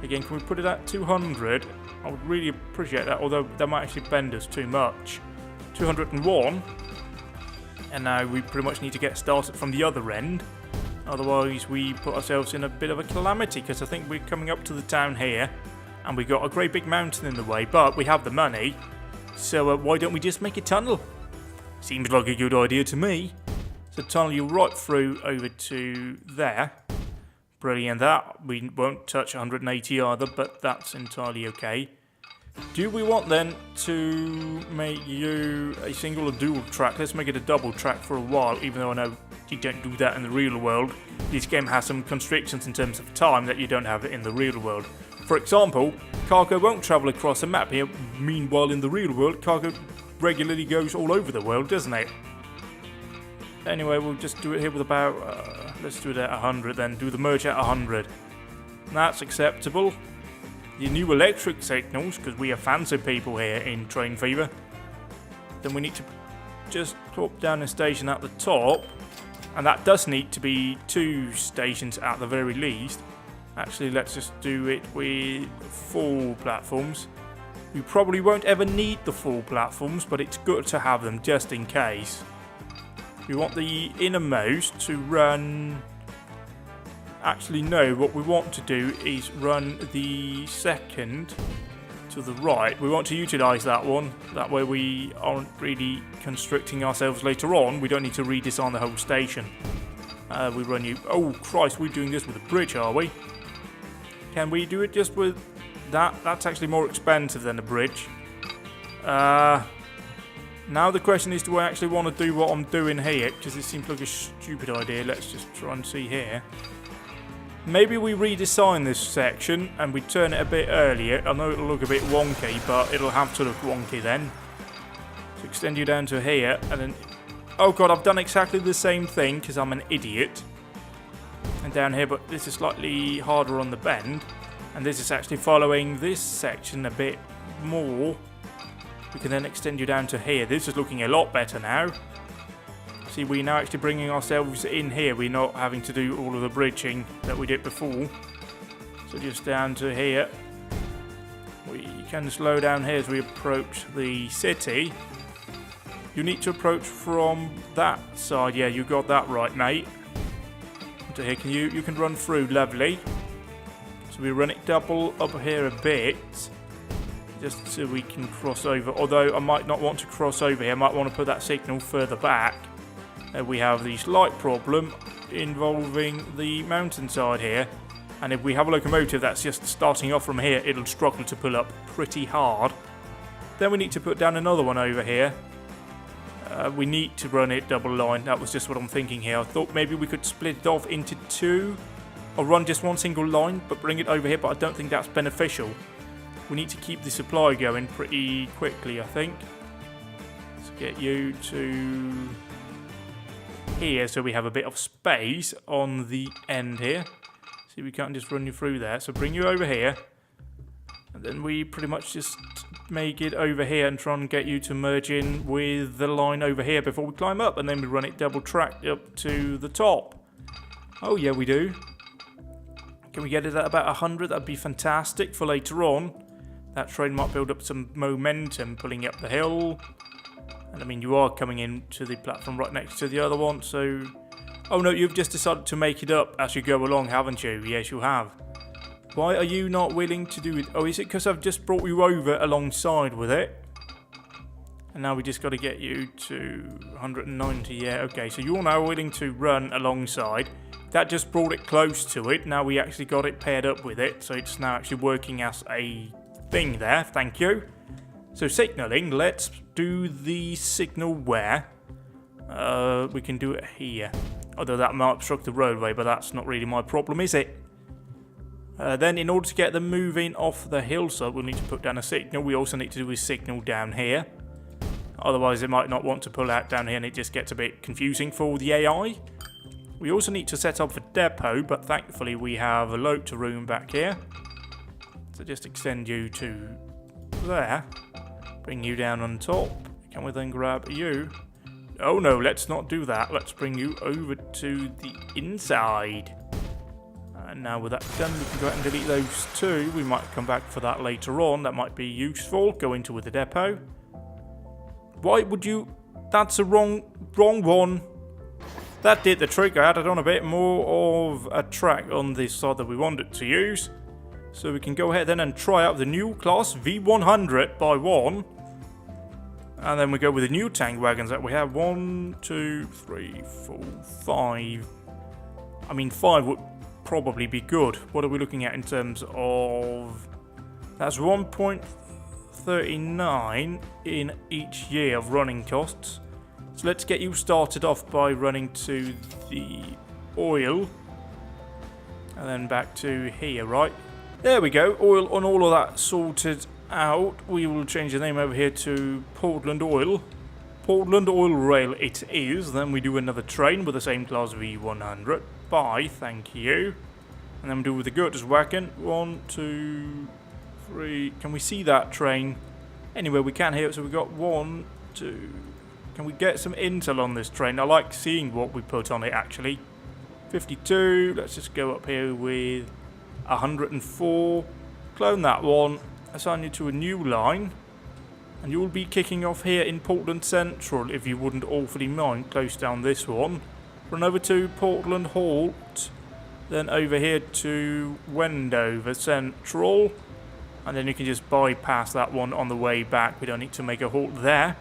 Speaker 1: Again, can we put it at 200? I would really appreciate that, although that might actually bend us too much. 201. And now we pretty much need to get started from the other end. Otherwise, we put ourselves in a bit of a calamity, because I think we're coming up to the town here. And we got a great big mountain in the way, but we have the money. So why don't we just make a tunnel? Seems like a good idea to me. So tunnel you right through over to there. Brilliant. That we won't touch 180 either, but that's entirely okay. Do we want then to make you a single or dual track? Let's make it a double track for a while, even though I know you don't do that in the real world. This game has some constrictions in terms of time that you don't have in the real world. For example, cargo won't travel across a map here. Meanwhile, in the real world, cargo regularly goes all over the world, doesn't it? Anyway, we'll just do it here with about... let's do it at 100 then. Do the merge at 100. That's acceptable. The new electric signals, because we are fancy people here in TrainFever. Then we need to just put down a station at the top. And that does need to be 2 stations at the very least. Actually, let's just do it with 4 platforms. We probably won't ever need the 4 platforms, but it's good to have them just in case. We want the innermost to run... Actually, no. What we want to do is run the second to the right. We want to utilise that one. That way we aren't really constricting ourselves later on. We don't need to redesign the whole station. We run you... Oh, Christ, we're doing this with a bridge, are we? Can we do it just with that? That's actually more expensive than a bridge. Now the question is, do I actually want to do what I'm doing here? Because it seems like a stupid idea. Let's just try and see here. Maybe we redesign this section and we turn it a bit earlier. I know it'll look a bit wonky, but it'll have to look wonky then. So extend you down to here and then... Oh god, I've done exactly the same thing because I'm an idiot. And down here, but this is slightly harder on the bend. And this is actually following this section a bit more. We can then extend you down to here. This is looking a lot better now. See, we're now actually bringing ourselves in here. We're not having to do all of the bridging that we did before. So just down to here. We can slow down here as we approach the city. You need to approach from that side. Yeah, you got that right, mate. To here, you can run through, lovely. So we run it double up here a bit. Just so we can cross over. Although I might not want to cross over here. I might want to put that signal further back. We have the slight problem involving the mountainside here. And if we have a locomotive that's just starting off from here, it'll struggle to pull up pretty hard. Then we need to put down another one over here. We need to run it double line. That was just what I'm thinking here. I thought maybe we could split it off into two. Or run just one single line, but bring it over here. But I don't think that's beneficial. We need to keep the supply going pretty quickly, I think. Let's get you to here so we have a bit of space on the end here. See, we can't just run you through there. So bring you over here. And then we pretty much just make it over here and try and get you to merge in with the line over here before we climb up. And then we run it double tracked up to the top. Oh, yeah, we do. Can we get it at about 100? That'd be fantastic for later on. That train might build up some momentum pulling up the hill. And I mean, you are coming into the platform right next to the other one, so... Oh no, you've just decided to make it up as you go along, haven't you? Yes, you have. Why are you not willing to do it? Oh, is it because I've just brought you over alongside with it? And now we just got to get you to 190, yeah, okay. So you're now willing to run alongside. That just brought it close to it. Now we actually got it paired up with it, so it's now actually working as a thing there. Thank you. So signalling, let's do the signal where? We can do it here. Although that might obstruct the roadway, but that's not really my problem, is it? Then in order to get them moving off the hillside, we'll need to put down a signal. We also need to do a signal down here. Otherwise, it might not want to pull out down here and it just gets a bit confusing for the AI. We also need to set up a depot, but thankfully we have a load to room back here. So just extend you to there. Bring you down on top. Can we then grab you? Oh no, let's not do that. Let's bring you over to the inside. And now with that done, we can go ahead and delete those two. We might come back for that later on. That might be useful. Go into with the depot. Why would you... That's a wrong one. That did the trick. I added on a bit more of a track on this side that we wanted to use. So we can go ahead then and try out the new class V100 by 1. And then we go with the new tank wagons that we have. 1, 2, 3, 4, 5. I mean, 5 would probably be good. What are we looking at in terms of... That's 1.39 in each year of running costs. So let's get you started off by running to the oil. And then back to here, right? There we go. Oil on all of that sorted out. We will change the name over here to Portland Oil. Portland Oil Rail it is. Then we do another train with the same class V100. Bye, thank you. And then we do with the Goethes wagon. 1, 2, 3. Can we see that train? Anyway, we can hear it. So we've got 1, 2. Can we get some intel on this train? I like seeing what we put on it actually. 52. Let's just go up here with 104. Clone that one. Assign you to a new line. And you'll be kicking off here in Portland Central, if you wouldn't awfully mind, close down this one. Run over to Portland Halt. Then over here to Wendover Central. And then you can just bypass that one on the way back. We don't need to make a halt there.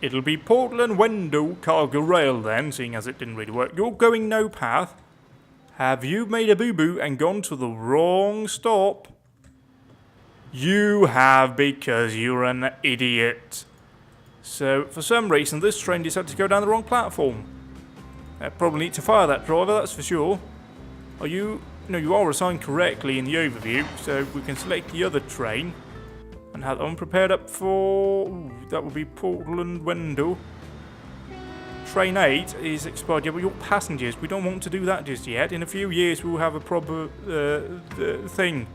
Speaker 1: It'll be Portland Window Cargo Rail then, seeing as it didn't really work. You're going no path. Have you made a boo-boo and gone to the wrong stop? You have, because you're an idiot. So, for some reason, this train decided to go down the wrong platform. Probably need to fire that driver, that's for sure. Are you... No, you are assigned correctly in the overview, so we can select the other train and have that one prepared up for... Ooh, that would be Portland Window. Train 8 is expired. Yeah, but your passengers, we don't want to do that just yet. In a few years, we'll have a proper thing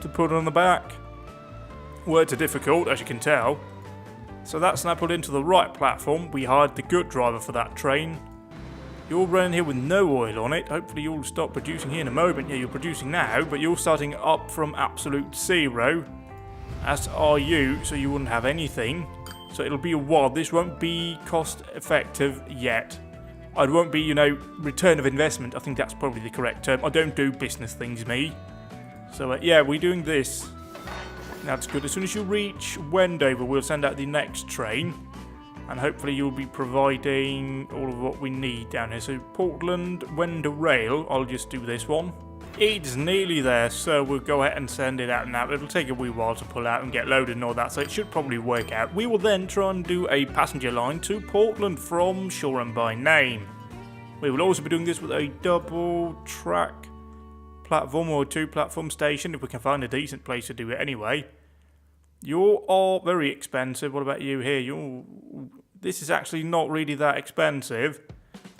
Speaker 1: to put on the back. Words are difficult, as you can tell. So that's now put into the right platform. We hired the good driver for that train. You're running here with no oil on it. Hopefully you'll stop producing here in a moment. Yeah, you're producing now, but you're starting up from absolute zero. As are you, so you wouldn't have anything. So it'll be a while. This won't be cost effective yet. It won't be, you know, return of investment. I think that's probably the correct term. I don't do business things, me. So yeah, we're doing this. That's good. As soon as you reach Wendover, we'll send out the next train. And hopefully you'll be providing all of what we need down here. So Portland Window Rail, I'll just do this one. It's nearly there, so we'll go ahead and send it out now. It'll take a wee while to pull out and get loaded and all that, so it should probably work out. We will then try and do a passenger line to Portland from Shoreham by name. We will also be doing this with a double track platform or 2-platform station, if we can find a decent place to do it anyway. You are very expensive. What about you here? This is actually not really that expensive,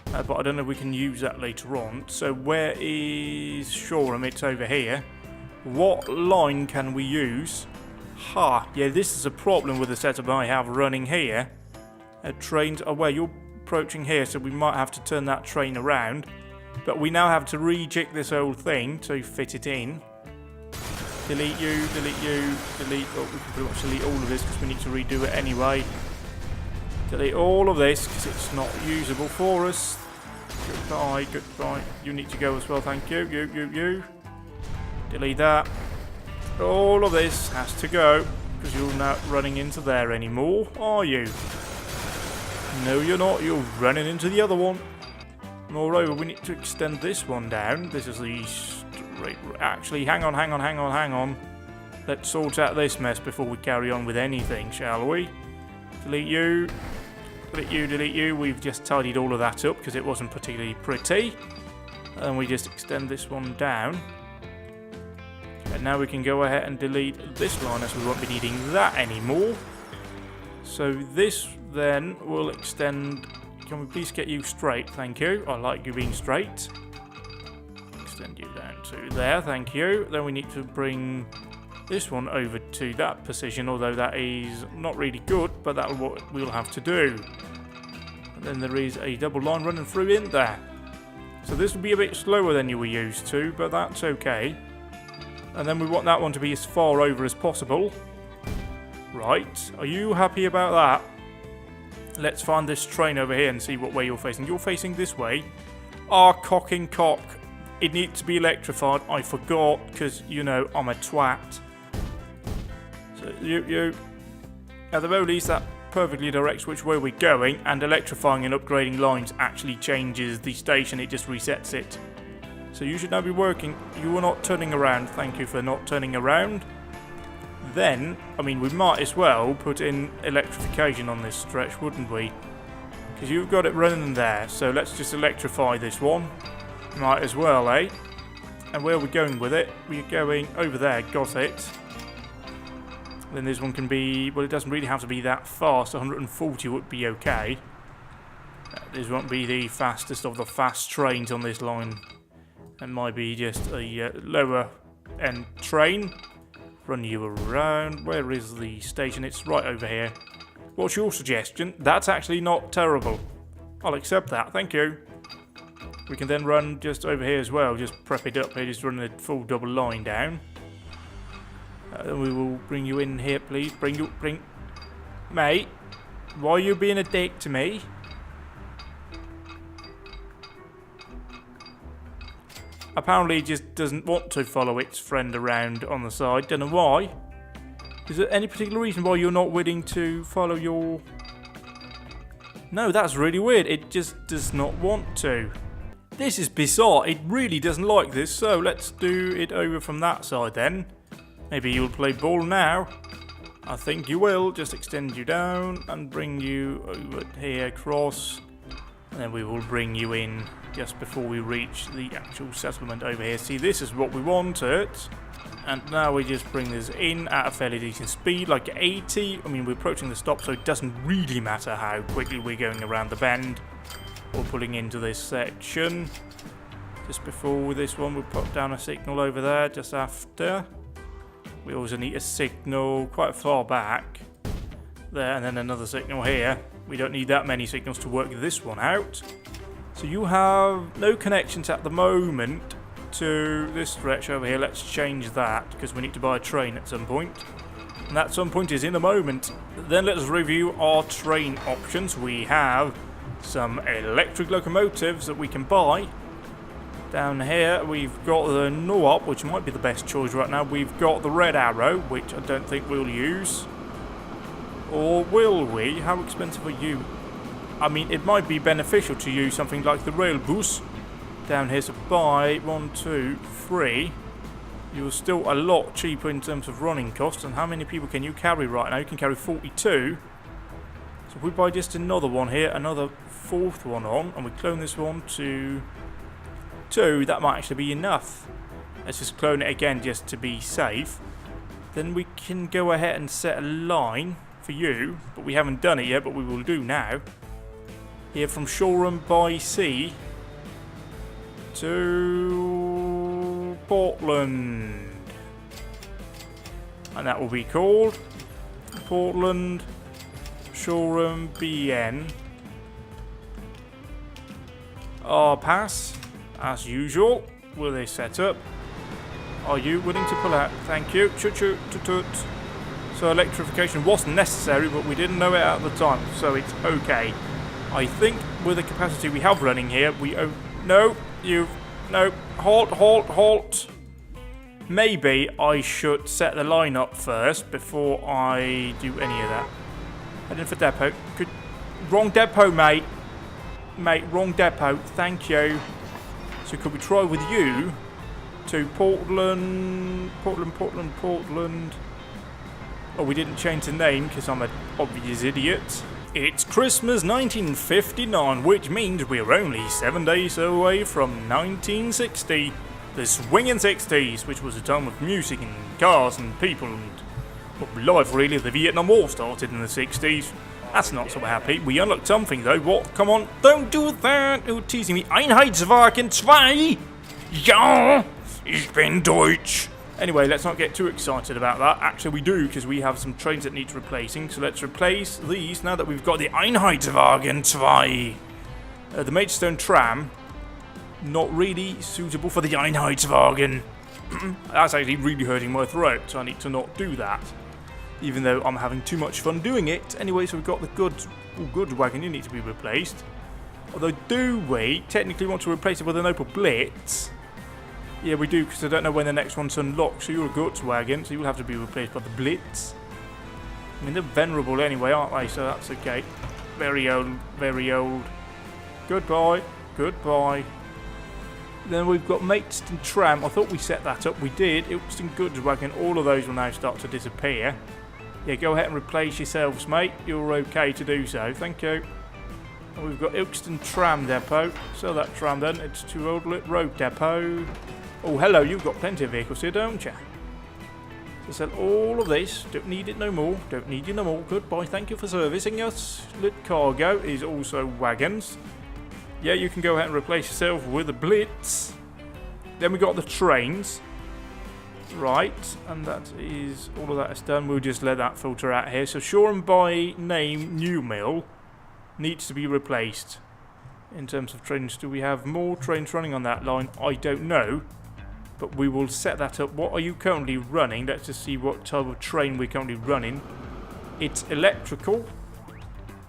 Speaker 1: but I don't know if we can use that later on. So where is Shoreham? It's over here. What line can we use? Yeah, this is a problem with the setup I have running here. Trains are where you're approaching here, so we might have to turn that train around. But we now have to rejig this whole thing to fit it in. Delete you, delete you, delete... Oh, we can pretty much delete all of this because we need to redo it anyway. Delete all of this because it's not usable for us. Goodbye, goodbye. You need to go as well, thank you. You. Delete that. All of this has to go because you're not running into there anymore, are you? No, you're not. You're running into the other one. Moreover, we need to extend this one down. This is the... Actually, hang on. Let's sort out this mess before we carry on with anything, shall we? Delete you. Delete you, delete you. We've just tidied all of that up because it wasn't particularly pretty. And we just extend this one down. And now we can go ahead and delete this line as we won't be needing that anymore. So this then will extend... Can we please get you straight? Thank you. I like you being straight. Extend you down to there, thank you. Then we need to bring this one over to that position, although that is not really good, but that's what we'll have to do. And then there is a double line running through in there. So this will be a bit slower than you were used to, but that's okay. And then we want that one to be as far over as possible. Right, are you happy about that? Let's find this train over here and see what way you're facing. You're facing this way. Cock. It needs to be electrified. I forgot, because, you know, I'm a twat. So, you. At the very least, that perfectly directs which way we're going, and electrifying and upgrading lines actually changes the station. It just resets it. So you should now be working. You are not turning around. Thank you for not turning around. Then, I mean, we might as well put in electrification on this stretch, wouldn't we? Because you've got it running there. So let's just electrify this one. Might as well, eh? And where are we going with it? We're going over there, got it. Then this one can be... Well, it doesn't really have to be that fast. 140 would be okay. This won't be the fastest of the fast trains on this line. It might be just a lower end train. Run you around. Where is the station? It's right over here. What's your suggestion? That's actually not terrible. I'll accept that, thank you. We can then run just over here as well. Just prep it up here, just run a full double line down. We will bring you in here, please. Bring... Mate, why are you being a dick to me? Apparently it just doesn't want to follow its friend around on the side. Don't know why. Is there any particular reason why you're not willing to follow your... No, that's really weird. It just does not want to. This is bizarre. It really doesn't like this. So let's do it over from that side then. Maybe you'll play ball now. I think you will. Just extend you down and bring you over here across. And then we will bring you in just before we reach the actual settlement over here. See, this is what we wanted. And now we just bring this in at a fairly decent speed, like 80. I mean, we're approaching the stop, so it doesn't really matter how quickly we're going around the bend or pulling into this section. Just before this one, we'll put down a signal over there just after. We also need a signal quite far back there, and then another signal here. We don't need that many signals to work this one out. So you have no connections at the moment to this stretch over here. Let's change that because we need to buy a train at some point. And that some point is in a moment. Then let's review our train options. We have some electric locomotives that we can buy. Down here we've got the No-Up, which might be the best choice right now. We've got the Red Arrow, which I don't think we'll use. Or will we? How expensive are you? I mean, it might be beneficial to use something like the Rail Bus down here. So buy 1, 2, 3. You're still a lot cheaper in terms of running costs. And how many people can you carry right now? You can carry 42. So if we buy just another one here, another 4th one on, and we clone this one to 2, that might actually be enough. Let's just clone it again just to be safe. Then we can go ahead and set a line for you, but we haven't done it yet, but we will do now. Here from Shoreham by Sea to Portland, and that will be called Portland Shoreham BN. Our pass, as usual, with a setup. Are you willing to pull out? Thank you. Chut chut tut tut. So electrification wasn't necessary, but we didn't know it at the time, so it's okay. I think with the capacity we have running here, no, halt. Maybe I should set the line up first before I do any of that. Heading for depot. Wrong depot, mate. Mate, wrong depot. Thank you. So could we try with you to Portland? Oh, we didn't change the name because I'm an obvious idiot. It's Christmas 1959, which means we're only 7 days away from 1960. The swinging 60s, which was a time of music and cars and people and life really. The Vietnam War started in the 60s. That's not so happy. We unlocked something though. What? Come on. Don't do that. You're teasing me. Einheitswagen 2. Ja, ich bin Deutsch. Anyway, let's not get too excited about that. Actually, we do, because we have some trains that need replacing. So let's replace these now that we've got the Einheitswagen 2. The Maidstone tram, not really suitable for the Einheitswagen. That's actually really hurting my throat, so I need to not do that. Even though I'm having too much fun doing it. Anyway, so we've got the goods wagon, you need to be replaced. Although, do we technically want to replace it with an Opel Blitz? Yeah, we do, because I don't know when the next one's unlocked. So you're a goods wagon, so you'll have to be replaced by the Blitz. I mean, they're venerable anyway, aren't they? So that's okay. Very old, very old. Goodbye, goodbye. Then we've got Maidstone Tram. I thought we set that up. We did. Ilkeston Goods Wagon. All of those will now start to disappear. Yeah, go ahead and replace yourselves, mate. You're okay to do so. Thank you. And we've got Ilkeston Tram Depot. Sell that tram then. It's Too Old Lit Road Depot. Oh, hello. You've got plenty of vehicles here, don't you? So sell all of this. Don't need it no more. Don't need you no more. Goodbye. Thank you for servicing us. Lit Cargo is also wagons. Yeah, you can go ahead and replace yourself with a Blitz. Then we got the trains. Right, and that is, all of that is done. We'll just let that filter out here. So Shoreham by name New Mill needs to be replaced. In terms of trains, do we have more trains running on that line? I don't know, but we will set that up. What are you currently running? Let's just see what type of train we're currently running. It's electrical.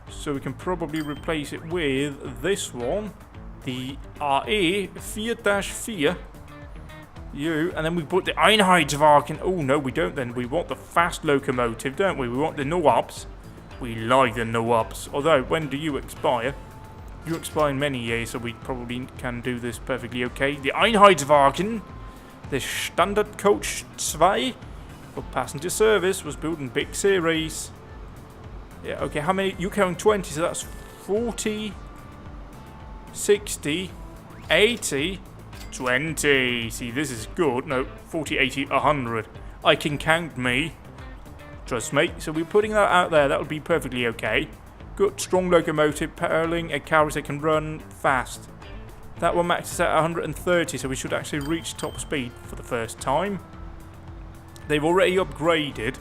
Speaker 1: So we can probably replace it with this one, the RE 4-4. You, and then we put the Einheitswagen. Oh, no, we don't then. We want the fast locomotive, don't we? We want the no-ups. We like the no-ups. Although, when do you expire? You expire in many years, so we probably can do this perfectly okay. The Einheitswagen, the Standard Coach 2 for passenger service, was built in big series. Yeah, okay, how many? You count 20, so that's 40, 60, 80, 20. See, this is good. No, 40, 80, 100. I can count me. Trust me. So we're putting that out there. That would be perfectly okay. Good, strong locomotive, powering a carriage that can run fast. That one maxes at 130, so we should actually reach top speed for the first time. They've already upgraded.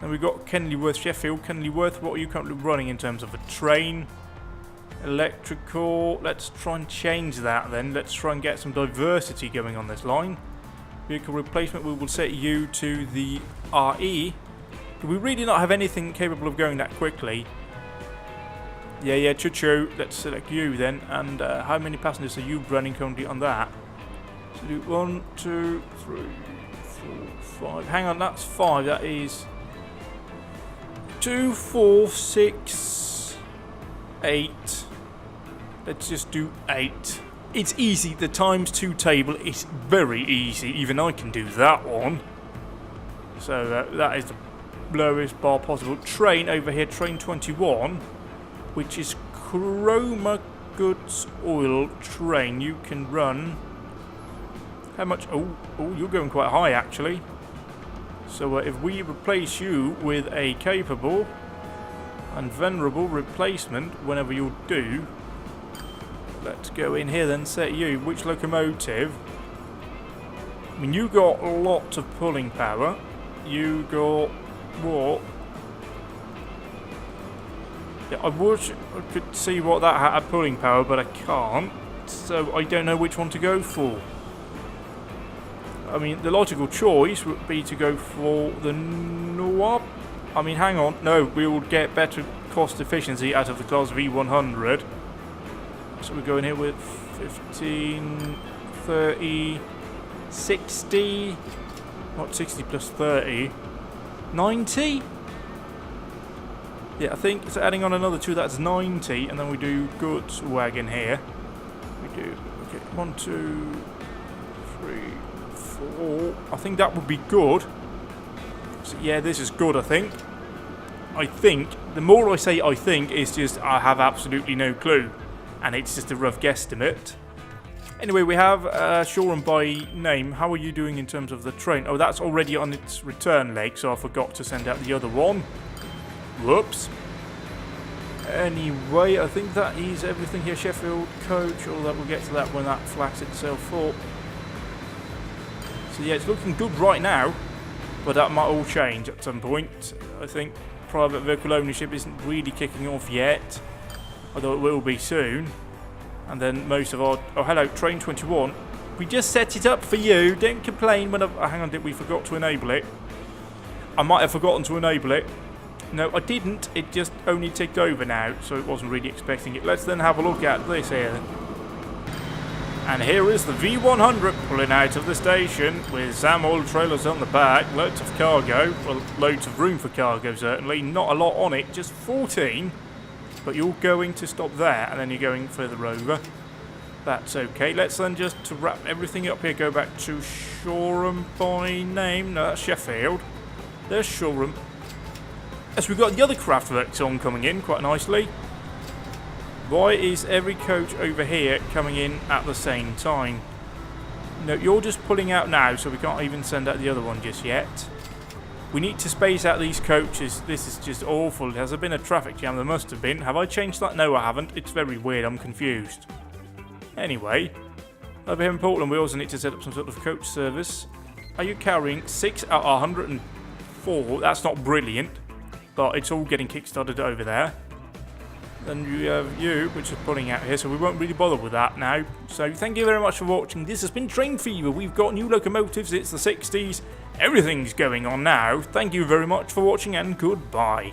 Speaker 1: Then we've got Kenilworth, Sheffield. Kenilworth, what are you currently running in terms of a train? Electrical. Let's try and change that then. Let's try and get some diversity going on this line. Vehicle replacement, we will set you to the RE. Do we really not have anything capable of going that quickly? Yeah, choo-choo. Let's select you then. And how many passengers are you running currently on that? So do 1, 2, 3, 4, 5. Hang on, that's 5. That is 2, 4, 6, 8. Let's just do 8. It's easy. The ×2 table is very easy. Even I can do that one. So that is the lowest bar possible. Train over here, train 21, which is Chroma Goods Oil train. You can run. How much? Oh, you're going quite high actually. So if we replace you with a capable and venerable replacement, whenever you do, let's go in here then, set you. Which locomotive? I mean, you got a lot of pulling power. You got what? Yeah, I could see what that had pulling power, but I can't. So I don't know which one to go for. I mean, the logical choice would be to go for the Noab. I mean, hang on. No, we will get better cost efficiency out of the Class V100. So we're going here with 15, 30, 60. What, 60 plus 30? 90? Yeah, I think it's adding on another 2, that's 90. And then we do goods wagon here. We do, okay, 1, 2, 3, 4. I think that would be good. So yeah, this is good, I think. I think, the more I say I think, it's just I have absolutely no clue. And it's just a rough guesstimate. Anyway, we have Shoreham by name. How are you doing in terms of the train? Oh, that's already on its return leg, so I forgot to send out the other one. Whoops. Anyway, I think that is everything here. Sheffield coach, although we'll get to that when that flags itself up. So yeah, it's looking good right now, but that might all change at some point. I think private vehicle ownership isn't really kicking off yet, although it will be soon. And then most of our... Oh, hello, train 21. We just set it up for you. Don't complain when I... hang on, we forgot to enable it. I might have forgotten to enable it. No, I didn't. It just only ticked over now, so it wasn't really expecting it. Let's then have a look at this here. And here is the V100 pulling out of the station with SAM oil trailers on the back. Loads of cargo. Well, loads of room for cargo, certainly. Not a lot on it, just 14. But you're going to stop there, and then you're going further over. That's okay. Let's then just, to wrap everything up here, go back to Shoreham by name. No, that's Sheffield. There's Shoreham. As we've got the other Kraftwerks on coming in quite nicely. Why is every coach over here coming in at the same time? No, you're just pulling out now, so we can't even send out the other one just yet. We need to space out these coaches. This is just awful. Has there been a traffic jam? There must have been. Have I changed that? No, I haven't. It's very weird. I'm confused. Anyway, over here in Portland, we also need to set up some sort of coach service. Are you carrying 6 out of 104? That's not brilliant, but it's all getting kick-started over there. Then you have you, which is pulling out here, so we won't really bother with that now. So thank you very much for watching. This has been TrainFever. We've got new locomotives. It's the 60s. Everything's going on now. Thank you very much for watching, and goodbye.